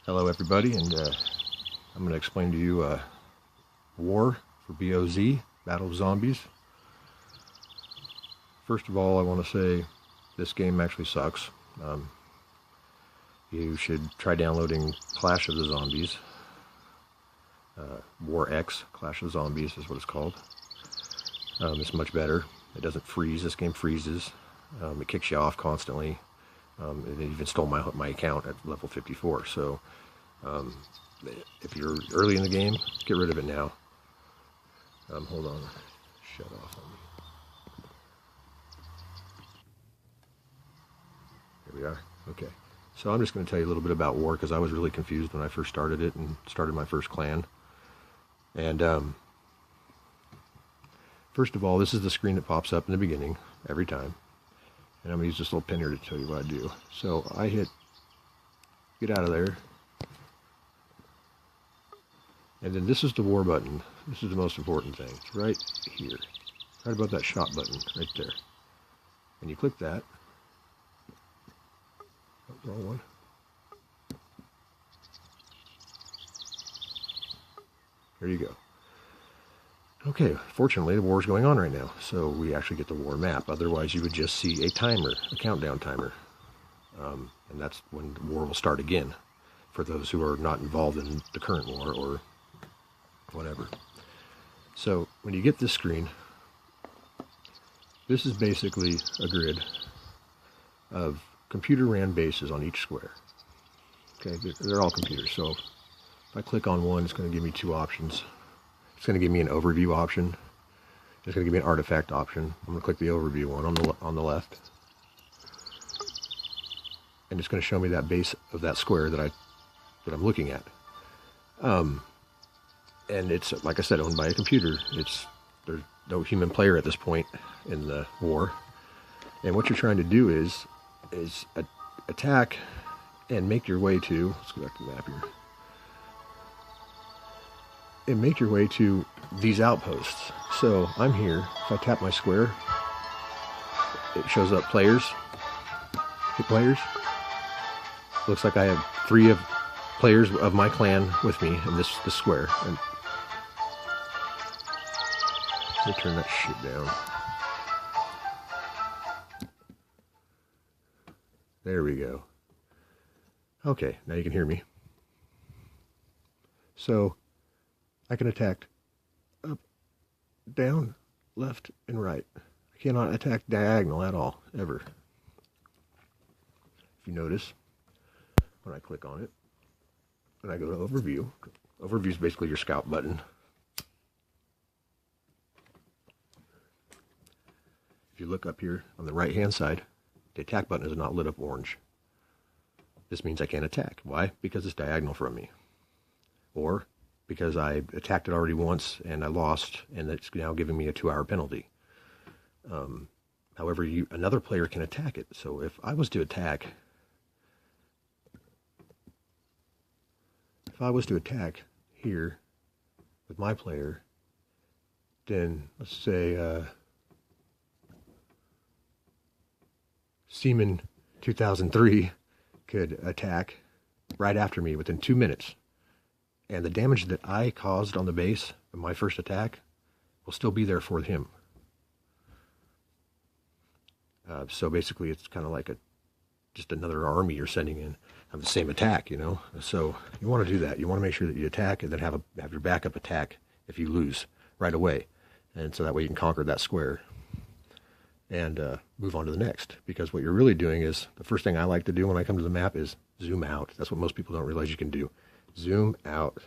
Hello everybody, and I'm going to explain to you War for BOZ, Battle of Zombies. First of all, I want to say this game actually sucks. You should try downloading Clash of the Zombies. War X, Clash of the Zombies is what it's called. It's much better. It doesn't freeze. This game freezes. It kicks you off constantly. It even stole my account at level 54. So if you're early in the game, get rid of it now. Hold on. Shut off on me. Here we are. Okay. So I'm just going to tell you a little bit about War because I was really confused when I first started it and started my first clan. And first of all, this is the screen that pops up in the beginning every time. And I'm going to use this little pin here to tell you what I do. So I hit get out of there. And then this is the war button. This is the most important thing. It's right here. Right above that shot button, right there. And you click that. Oh, wrong one. There you go. Okay, fortunately the war is going on right now, so we actually get the war map. Otherwise you would just see a timer, a countdown timer. And that's when the war will start again, for those who are not involved in the current war or whatever. So when you get this screen, this is basically a grid of computer ran bases on each square. Okay, they're all computers, so if I click on one, it's going to give me two options. It's going to give me an overview option. It's going to give me an artifact option. I'm going to click the overview one on the left. And it's going to show me that base of that square that I'm looking at. And it's, like I said, owned by a computer. There's no human player at this point in the war. And what you're trying to do is attack and make your way to, let's go back to the map here. And make your way to these outposts. So I'm here. If I tap my square, it shows up players. Hit players. Looks like I have 3 of players of my clan with me in this square. And let me turn that shit down. There we go. Okay, now you can hear me. So I can attack up, down, left, and right. I cannot attack diagonal at all, ever. If you notice, when I click on it, and I go to Overview, Overview is basically your scout button. If you look up here on the right-hand side, the attack button is not lit up orange. This means I can't attack. Why? Because it's diagonal from me. Or because I attacked it already once and I lost, and it's now giving me a 2-hour penalty. However, another player can attack it. So if I was to attack, here with my player, then let's say Seaman 2003 could attack right after me within 2 minutes. And the damage that I caused on the base of my first attack will still be there for him. So basically it's kind of like just another army you're sending in of the same attack, you know. So you want to do that. You want to make sure that you attack and then have your backup attack if you lose right away. And so that way you can conquer that square and move on to the next. Because what you're really doing is, the first thing I like to do when I come to the map is zoom out. That's what most people don't realize you can do. Zoom out.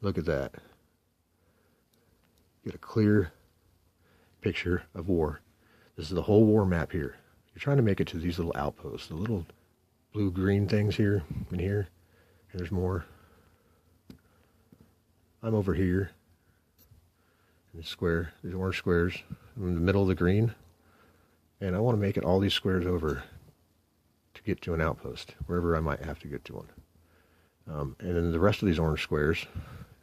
Look at that. Get a clear picture of war. This is the whole war map here. You're trying to make it to these little outposts, the little blue-green things here and here. And there's more. I'm over here in the square, these orange squares. I'm in the middle of the green. And I want to make it all these squares over to get to an outpost, wherever I might have to get to one. And then the rest of these orange squares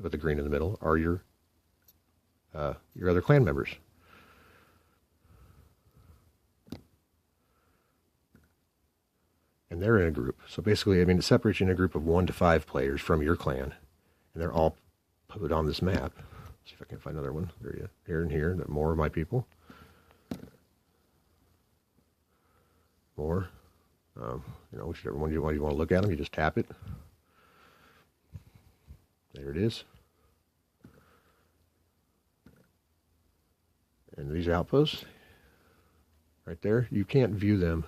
with the green in the middle are your other clan members. And and they're in a group. So basically, I mean, it separates you in a group of 1 to 5 players from your clan, and they're all put on this map. See if I can find another one. There you go. Here and here, more of my people. More. You know, whichever one you want to look at them, you just tap it. There it is. And these outposts, right there, you can't view them.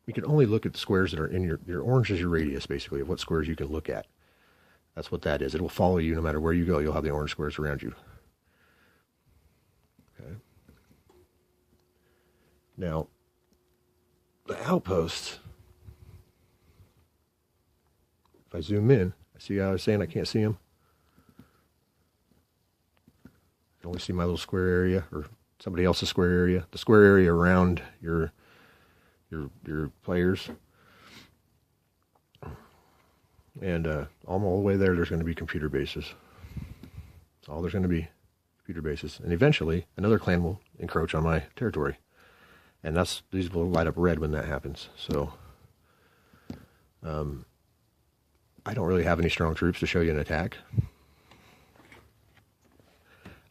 You can only look at the squares that are in your orange is your radius, basically, of what squares you can look at. That's what that is. It will follow you no matter where you go. You'll have the orange squares around you. Okay. Now, the outposts, if I zoom in, see how I was saying I can't see them? I can only see my little square area, or somebody else's square area. The square area around your players. And all the way there's going to be computer bases. That's all there's going to be, computer bases. And eventually, another clan will encroach on my territory. And these will light up red when that happens. So, I don't really have any strong troops to show you an attack.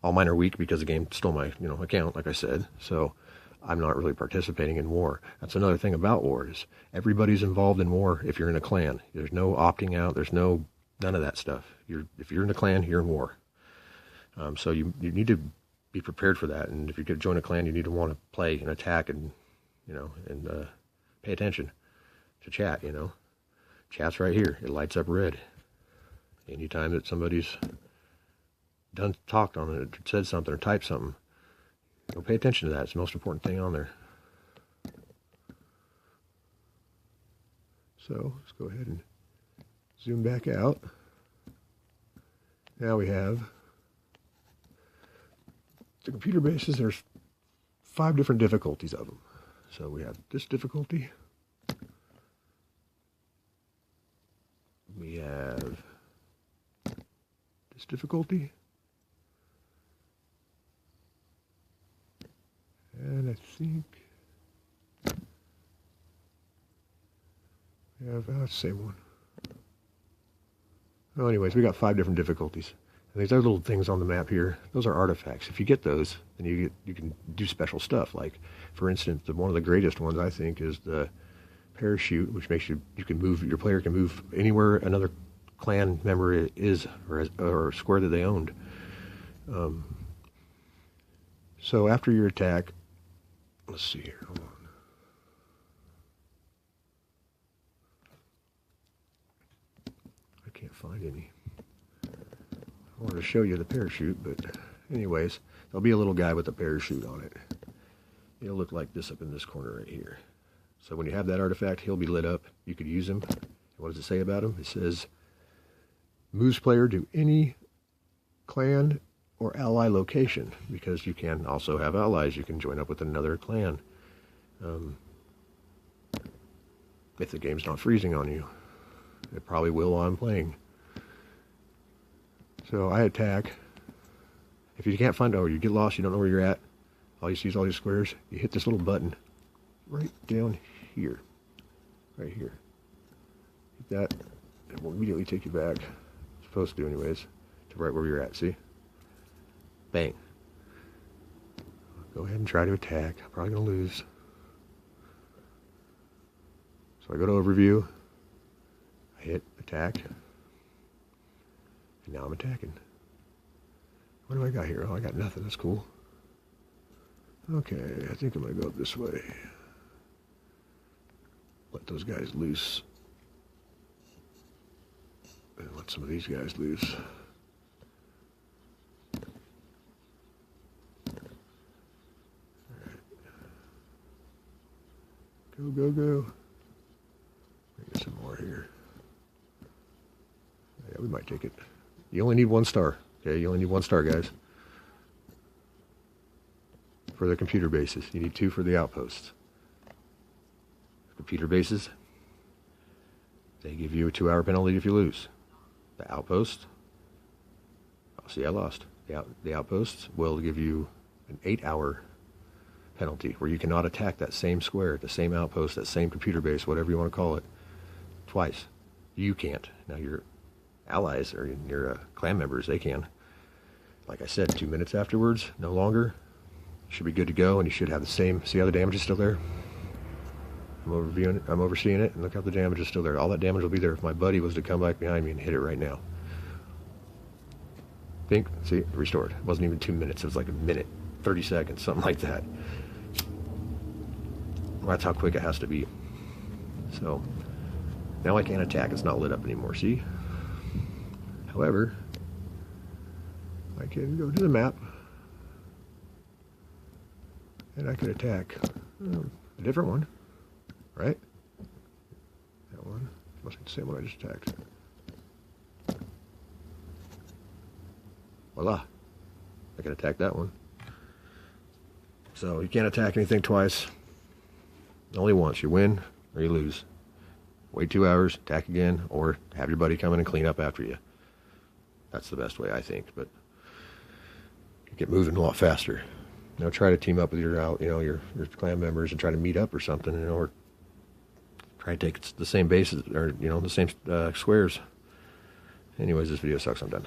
All mine are weak because the game stole my, account, like I said. So, I'm not really participating in war. That's another thing about war is everybody's involved in war if you're in a clan. There's no opting out. There's none of that stuff. If you're in a clan, you're in war. So you need to be prepared for that. And if you could join a clan, you need to want to play and attack and, pay attention to chat, Chat's right here. It lights up red. Anytime that somebody's talked on it, said something or typed something, go pay attention to that. It's the most important thing on there. So let's go ahead and zoom back out. Now we have the computer bases. There's 5 different difficulties of them. So we have this difficulty. We have this difficulty. And I think we have, let's say one. Well, anyways, we got 5 different difficulties. And these other little things on the map here, those are artifacts. If you get those, then you can do special stuff. Like, for instance, one of the greatest ones, I think, is the parachute, which makes your player can move anywhere another clan member is, or a square that they owned. So after your attack, let's see here, hold on. I can't find any. I wanted to show you the parachute, but anyways, there'll be a little guy with a parachute on it. It'll look like this up in this corner right here. So when you have that artifact, he'll be lit up. You could use him. What does it say about him? It says, moves player to any clan or ally location, because you can also have allies. You can join up with another clan if the game's not freezing on you. It probably will while I'm playing. So I attack. If you can't find, you get lost, you don't know where you're at, all you see is all these squares, you hit this little button right down here. Right here. Hit that, it will immediately take you back, it's supposed to anyways, to right where you're at, see? Bang. Go ahead and try to attack. I'm probably going to lose. So I go to overview. I hit attack. And now I'm attacking. What do I got here? Oh, I got nothing. That's cool. Okay, I think I'm going to go this way. Let those guys loose. And let some of these guys loose. Go, go, go. Get some more here. Yeah, we might take it. You only need 1 star. Okay, you only need 1 star, guys. For the computer bases. You need 2 for the outposts. Computer bases, they give you a 2-hour penalty if you lose. The outpost, oh, see, I lost. The outposts will give you an 8-hour penalty, where you cannot attack that same square, the same outpost, that same computer base, whatever you want to call it, twice. You can't. Now your allies or your clan members, they can. Like I said, 2 minutes afterwards, no longer. You should be good to go, and you should have the same. See how the damage is still there? I'm overseeing it, and look how the damage is still there. All that damage will be there if my buddy was to come back behind me and hit it right now. Think, see, restored. It wasn't even 2 minutes. It was like a minute, 30 seconds, something like that. That's how quick it has to be. So now I can't attack. It's not lit up anymore. See? However, I can go to the map, and I can attack a different one, right? That one must be the same one I just attacked. Voila! I can attack that one. So you can't attack anything twice. Only once. You win or you lose. Wait 2 hours, attack again, or have your buddy come in and clean up after you. That's the best way, I think. But you get moving a lot faster. You know, try to team up with your clan members and try to meet up or something, you know, or try to take the same bases or the same squares. Anyways, this video sucks. I'm done.